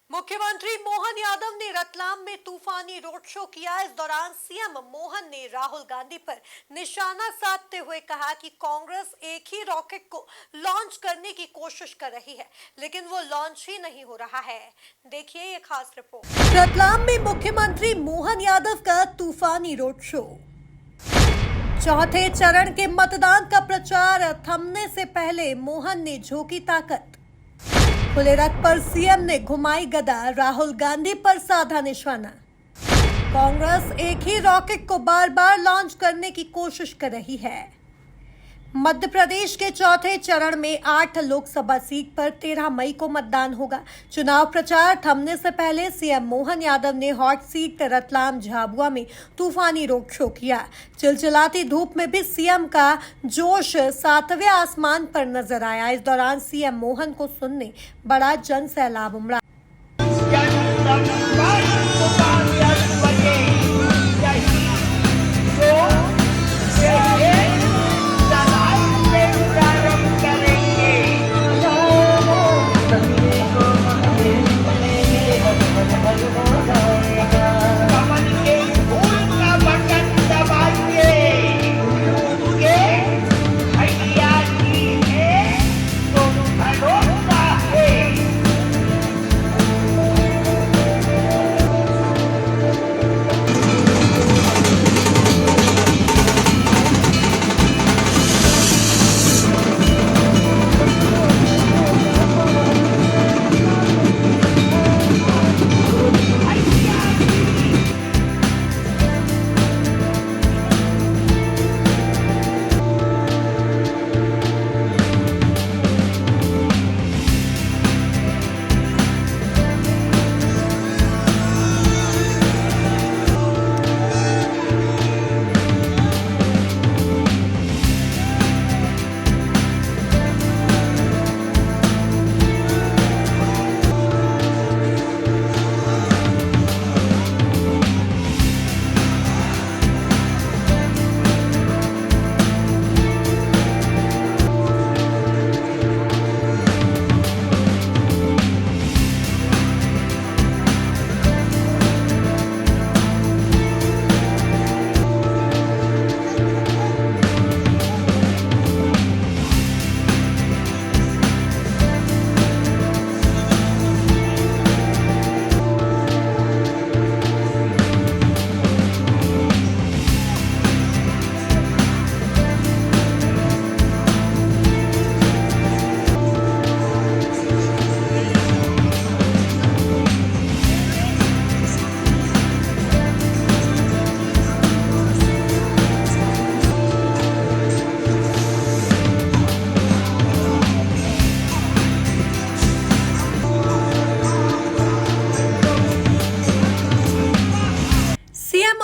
मुख्यमंत्री मोहन यादव ने रतलाम में तूफानी रोड शो किया। इस दौरान सीएम मोहन ने राहुल गांधी पर निशाना साधते हुए कहा कि कांग्रेस एक ही रॉकेट को लॉन्च करने की कोशिश कर रही है, लेकिन वो लॉन्च ही नहीं हो रहा है। देखिए ये खास रिपोर्ट। रतलाम में मुख्यमंत्री मोहन यादव का तूफानी रोड शो। चौथे चरण के मतदान का प्रचार थमने से पहले मोहन ने झोंकी ताकत। खुले रथ पर सीएम ने घुमाई गदा, राहुल गांधी पर साधा निशाना। कांग्रेस एक ही रॉकेट को बार बार लॉन्च करने की कोशिश कर रही है। मध्य प्रदेश के चौथे चरण में 8 लोकसभा सीट पर 13 मई को मतदान होगा। चुनाव प्रचार थमने से पहले सीएम मोहन यादव ने हॉट सीट रतलाम झाबुआ में तूफानी रोड शो किया। चिलचिलाती धूप में भी सीएम का जोश 7वें आसमान पर नजर आया। इस दौरान सीएम मोहन को सुनने बड़ा जन सैलाब उमड़ा।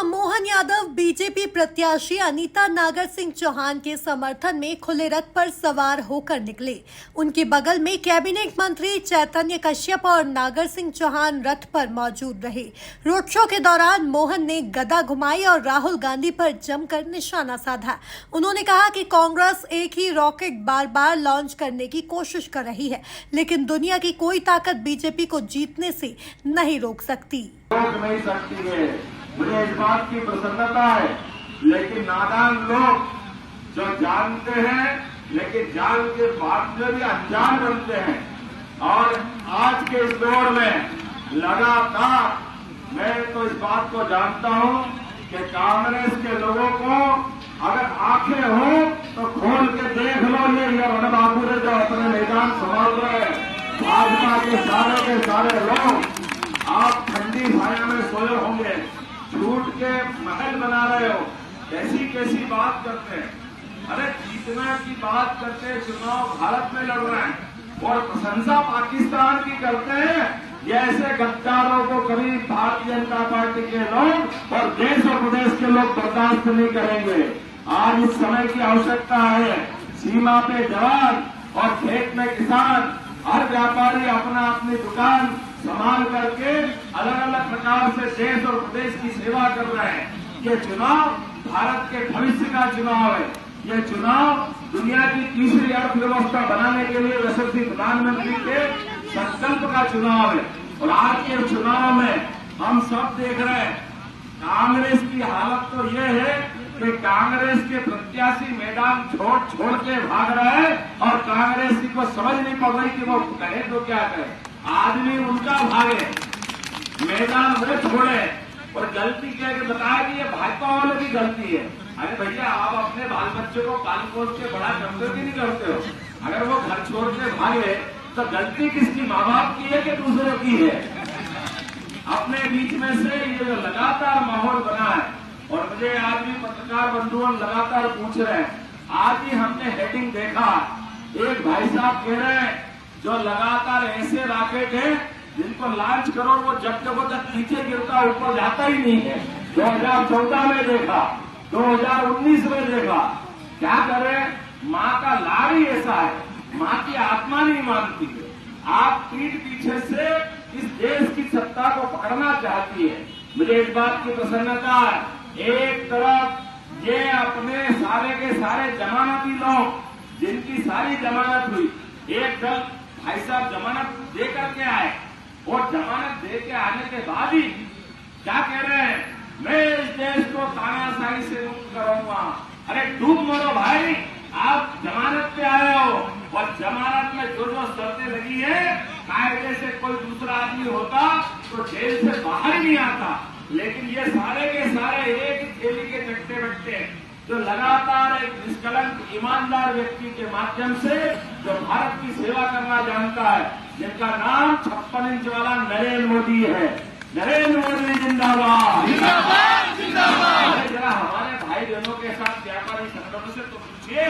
मोहन यादव बीजेपी प्रत्याशी अनीता नागर सिंह चौहान के समर्थन में खुले रथ पर सवार होकर निकले। उनके बगल में कैबिनेट मंत्री चैतन्य कश्यप और नागर सिंह चौहान रथ पर मौजूद रहे। रोड शो के दौरान मोहन ने गदा घुमाई और राहुल गांधी पर जमकर निशाना साधा। उन्होंने कहा कि कांग्रेस एक ही रॉकेट बार बार लॉन्च करने की कोशिश कर रही है, लेकिन दुनिया की कोई ताकत बीजेपी को जीतने से नहीं रोक सकती। मुझे इस बात की प्रसन्नता है, लेकिन नादान लोग जो जानते हैं लेकिन जान के बाद में भी अनजान बनते हैं। और आज के इस दौर में लगातार मैं तो इस बात को जानता हूं कि कांग्रेस के लोगों को अगर आंखें हो तो खोल के देख लो, ये रण बहादुर जो अपने मैदान संभाल रहे हैं, भाजपा के सारे लोग आप ठंडी छाया में सोए होंगे, झूठ के महल बना रहे हो, कैसी बात करते हैं। अरे जीतना की बात करते हैं, चुनाव भारत में लड़ रहे हैं और प्रशंसा पाकिस्तान की करते हैं। ये ऐसे गद्दारों को कभी भारतीय जनता पार्टी के लोग और देश और प्रदेश के लोग बर्दाश्त नहीं करेंगे। आज इस समय की आवश्यकता है, सीमा पे जवान और खेत में किसान, हर व्यापारी अपना अपनी दुकान संभाल करके अलग अलग प्रकार से देश और प्रदेश की सेवा कर रहे हैं। ये चुनाव भारत के भविष्य का चुनाव है। ये चुनाव दुनिया की तीसरी अर्थव्यवस्था बनाने के लिए यशस्वी प्रधानमंत्री के संकल्प का चुनाव है। और आज के चुनाव में हम सब देख रहे हैं, कांग्रेस की हालत तो ये है कि कांग्रेस के प्रत्याशी मैदान छोड़ के भाग रहे हैं और कांग्रेसी को समझ नहीं पड़ रही कि वो कहे तो क्या कहे। आदमी उनका भागे, मैदान वो छोड़े और गलती कह के बताया कि ये भाजपा वालों की गलती है। अरे भैया, आप अपने बाल बच्चे को पाल पोस के बड़ा करते हो कि नहीं करते हो? अगर वो घर छोड़ के भागे तो गलती किसकी, माँ बाप की है कि दूसरों की है? अपने बीच में से ये जो लगातार माहौल बना है, और मुझे आज भी पत्रकार बंधुओं लगातार पूछ रहे हैं, आज ही हमने हेडिंग देखा, एक भाई साहब कह रहे हैं जो लगातार ऐसे रॉकेट है जिनको लॉन्च करो वो जब तक नीचे गिरता ऊपर जाता ही नहीं है। 2014 में देखा, 2019 में देखा। क्या करें, माँ का लाड़ ही ऐसा है, माँ की आत्मा नहीं मानती है। आप पीठ पीछे से इस देश की सत्ता को पकड़ना चाहती है। मुझे इस बात की प्रसन्नता है, एक तरफ ये अपने सारे के सारे जमानती लोग जिनकी सारी जमानत हुई, एक दल भाई साहब जमानत दे करके आए और जमानत दे के आने के बाद ही क्या कह रहे हैं, मैं इस देश को तानाशाही से मुक्त करूंगा। अरे डूब मरो भाई, आप जमानत पे आए हो और जमानत में जो शर्तें लगी है, कायदे से कोई दूसरा आदमी होता तो जेल से बाहर ही नहीं आता। लेकिन ये सारे के सारे एक ही थैली के चट्टे बट्टे जो लगातार एक निष्कलंक ईमानदार व्यक्ति के माध्यम से जो भारत की सेवा करना जानता है, जिनका नाम 56 इंच वाला नरेंद्र मोदी है। नरेंद्र मोदी जिंदाबाद, जिंदाबाद, जिंदाबाद। जरा हमारे भाई बहनों के साथ व्यापारी संगठनों से तो पूछिए।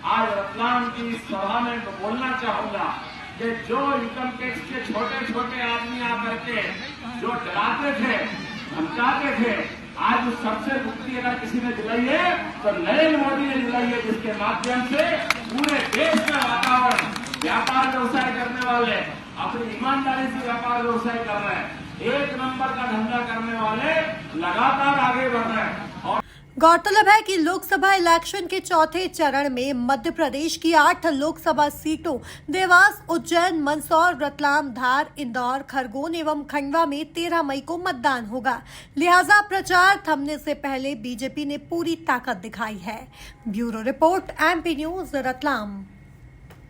आज रतलाम की इस सभा में तो बोलना चाहूंगा कि जो इनकम टैक्स के छोटे छोटे आदमी आकर के जो डराते थे, धमकाते थे, आज उस सबसे मुक्ति अगर किसी ने दिलाई है तो नरेंद्र मोदी ने दिलाई है, जिसके माध्यम से पूरे देश में वातावरण, व्यापार व्यवसाय करने वाले अपनी ईमानदारी से व्यापार व्यवसाय कर रहे हैं, एक नंबर का धंधा करने वाले लगातार आगे बढ़ रहे हैं। और गौरतलब है कि लोकसभा इलेक्शन के चौथे चरण में मध्य प्रदेश की 8 लोकसभा सीटों देवास, उज्जैन, मंदसौर, रतलाम, धार, इंदौर, खरगोन एवं खंडवा में 13 मई को मतदान होगा। लिहाजा प्रचार थमने से पहले बीजेपी ने पूरी ताकत दिखाई है। Bureau report, MP news, Ratlam.